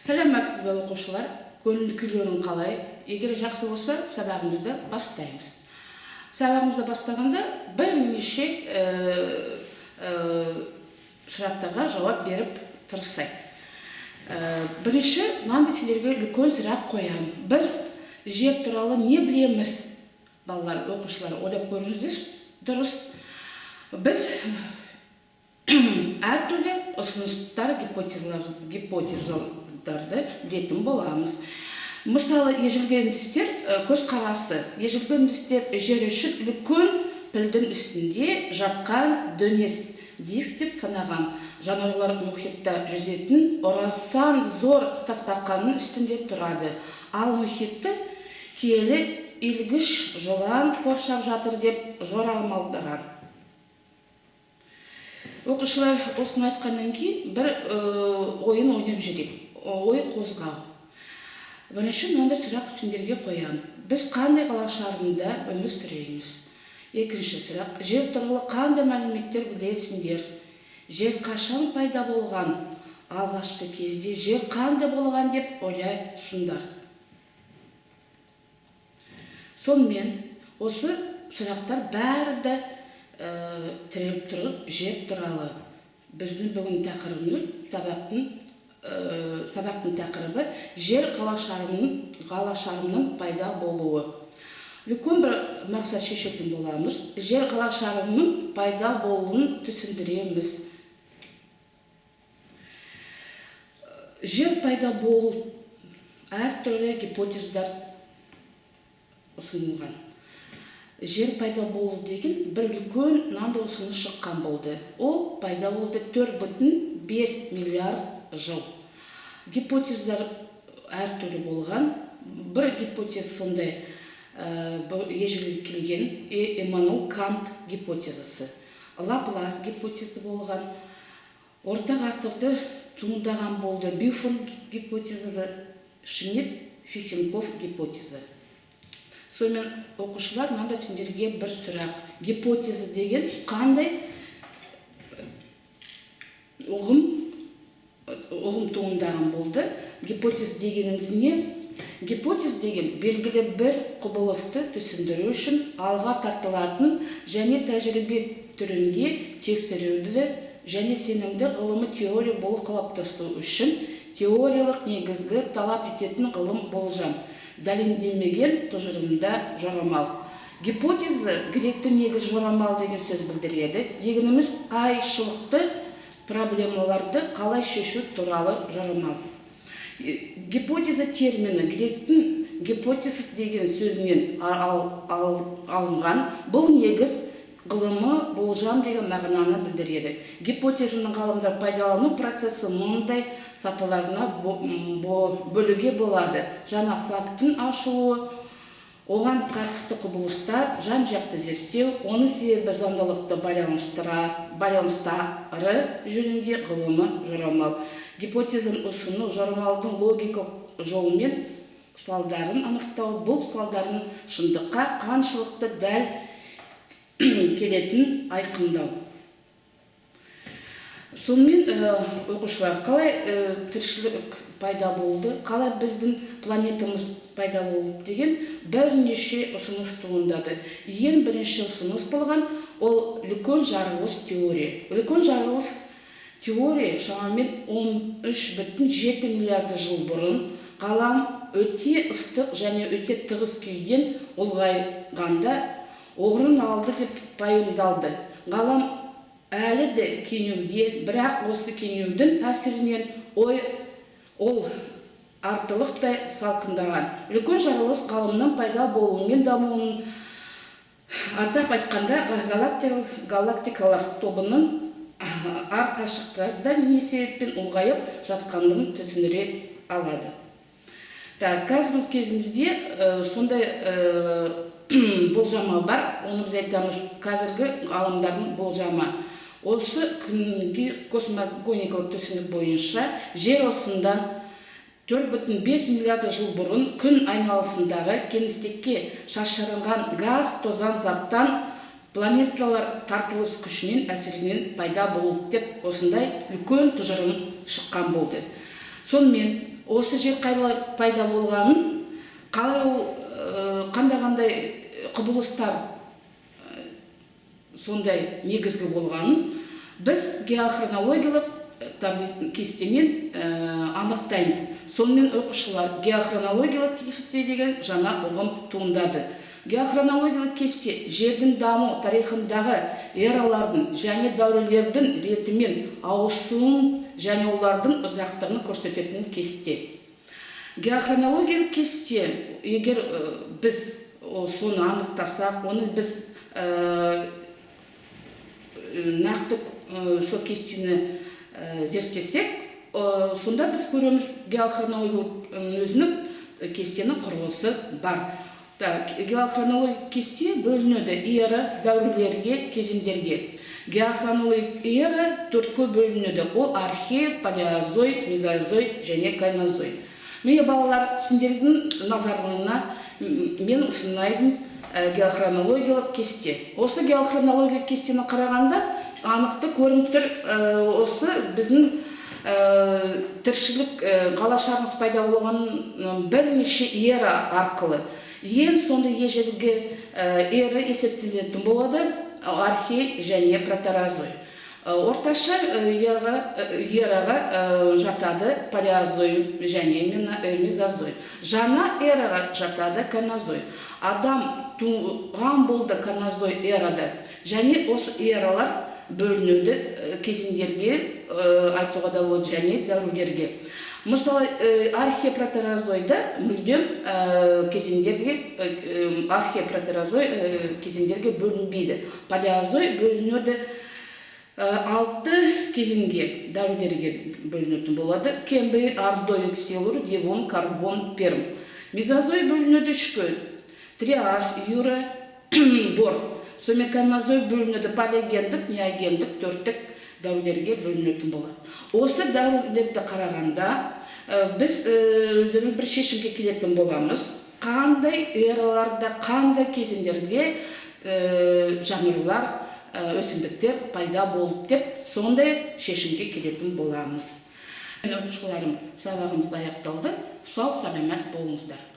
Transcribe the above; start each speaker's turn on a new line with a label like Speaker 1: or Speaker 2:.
Speaker 1: Сәлеметсіз бе оқушылар, көңіл күйлерің қалай? Егер жақсы болса, сабағымызды бастаймыз. Сабағымызды бастағанда бірнеше сұрақтарға жауап беріп тырысайық. Бірінші, мынандай сіздерге үлкен сұрақ қоямын. Бір жер туралы не білеміз, балалар, оқушылар, ойлап көріңіздер, дұрыс. Біз әртүрлі ұсыныстар, гипотезаларды білетін боламыз. Мысалы, ежелгі үндістер көзқарасы. Ежелгі үндістер жер үшін үлкен пілдің үстінде жатқан дөңес диск деп санаған. Жануарлар мұхитта жүзетін орасан зор тасбақаның үстінде тұрады. Ал мұхитты киелі илгіш жылан қоршап жатыр деп жорамалдаған. Оқушылар осыны айтқаннан кейін бір ойын ойнап жүрейік. Ой қозғау. Бірінші мынандай сұрақ сендерге қоямын. Біз қандай ғаламшарында өмір сүреміз? Екінші сұрақ, жер туралы қандай мәліметтер білесіңдер? Жер қашан пайда болған? Алғашқы кезде жер қандай болған деп ойлайсыңдар. Сонымен осы сұрақтар бәрі де тіреліп тұрып жер туралы. Біздің бүгін тақырыбымыз сабақтың тақырыбы жер ғаламшарының пайда болуы. Үлкен бір мақсат шешетін боламыз. Жер ғаламшарының пайда болуын түсіндіреміз. Жер пайда болу әртүрлі гипотездар ұсынылған. Жер пайда болу деген бір үлкен мынандай ұсыныс шыққан болды. Ол пайда болды 4,5 миллиард жыл. Гипотездар әртүрлі болған. Бір гипотез сондай ежелгі келген Иммануил Кант гипотезасы. Лаплас гипотезасы болған. Орта ғасырда туындаған болды Бюфон гипотезасы, Шмидт-Фисенков гипотезасы. Сонымен оқушылар, мынандай сендерге бір сұрақ. Гипотеза деген қандай ұғым туындаған болды? Гипотез дегеніміз не? Гипотез деген белгілі бір құбылысты түсіндіру үшін алға тартылатын және тәжірибе түрінде тексеруді және сенімді ғылыми теория болып қалыптасу үшін теориялық негізгі талап ететін ғылым болжам. Дәлелденбеген тұжырымда жорамал. Гипотеза гректің негіз жорамал деген сөз білдіреді. Дегеніміз қайшылықты проблемаларды қалай шешу туралы жорамал. Гипотеза термині гректің гипотезис деген сөзінен алынған. Бұл негіз ғылымы болжам деген мағынаны білдіреді. Гипотезаның ғалымдар пайдалану процесі мұндай сатыларына бөлуге болады. Жаңа фактін ашылуы, оған қатысты құбылыстар, жан-жақты зерттеу, оның себебі заңдылықты байланыстары жөнінде ғылымы жорамал. Гипотезаны ұсыну жорамалдың логикалық жолымен салдарын анықтау, бұл салдардың шындыққа қаншалықты дәл келетін айқындау. Сонымен оқушылар, қалай тіршілік пайда болды, қалай біздің планетамыз пайда болды деген бірнеше ұсыныс туындады. Ең бірінші ұсыныс болған ол үлкен жарылыс теория. Үлкен жарылыс теория шамамен 13,7 миллиард жыл бұрын ғалам өте ыстық және өте тығыз күйден ұлғайғанда орын алды деп пайымдалды. Ғалам әлі де кеңеуде, бірақ осы кеңеудің әсерінен ол артылықтай салқындаған. Үлкен жарылыс ғалымның пайда болуымен дамуының атап айтқанда галактикалар тобының арташықтарда не себеппен ұлғайып жатқандығын түсіндіре алады. Қазіргі кезімізде сондай болжама бар, оны біз айтамыз қазіргі ғалымдардың болжама. Осы күнгі космогоникалық түсінік бойынша жер осындан 4,5 миллиард жыл бұрын күн айналасындағы кеңістікке шашырылған газ, тозан заттан планеталар тартылыс күшінен әсерінен пайда болды деп осындай үлкен тұжырым шыққан болды. Сонымен осы жер қалай пайда болғанын, қалай ол қандай құбылыстар сондай негізгі болғанын біз геохронологиялық кестемен анықтаймыз. Сонымен оқушылар геохронологиялық кесте деген жаңа ұғым туындады. Геохронологиялық кесте жердің даму тарихындағы эралардың және дәуірлердің ретімен ауысуын және олардың ұзақтығын көрсететін кесте. Геохронологиялық кесте, егер біз соны анықтасақ, оны біз нақты сол кестені зерттесек, сонда біз көреміз геохронологиялық өзінің кестенің құрылысы бар. Геохронологиялық кесте бөлінеді эра дәуірлерге, кезеңдерге. Геохронологиялық эра төртке бөлінеді. Ол архей, палеозой, мезозой және кайнозой. Міне балалар, сендердің назарына мен ұсынайын геохронологиялық кесте. Осы геохронологиялық кестені қарағанда анықты көрініп тұр, осы біздің тіршілік ғалашарымыз пайда болған бірнеше эра арқылы. Ең сонда ежелгі эра есептелетін болады архей және протерозой. Орташа эраға жатады палеозой және мезозой. Жаңа эраға жатады кайнозой. Адам туған болды кайнозой эрада, және осы эралар бөлінуді кезеңдерге айтуға да болады және дәуірлерге. Мысалы, археопротерозойда мүлдем археопротерозой кезеңдерге бөлінбейді. Палеозой бөлінуді 6 кезеңге, дәуірлерге бөлінетін болады. Кембрий, Ордовик, Силур, Девон, Карбон, Перм. Мезозой бөлінуді 3-ке. Триас, Юра, Бор. Сонымен кайнозой бөлінуді палеогендік, неогендік, 4-тік дәуірлерге бөлінетін болады. Осы дәуірлерді қарағанда біз өздерін бір шешімге келетін боламыз. Қандай эраларда, қандай кезеңдерде жанрлар, өсімдіктер пайда болып деп, сондай шешімге келетін боламыз. Оқушыларым, сабағымыз аяқталды. Сау, саламат болыңыздар.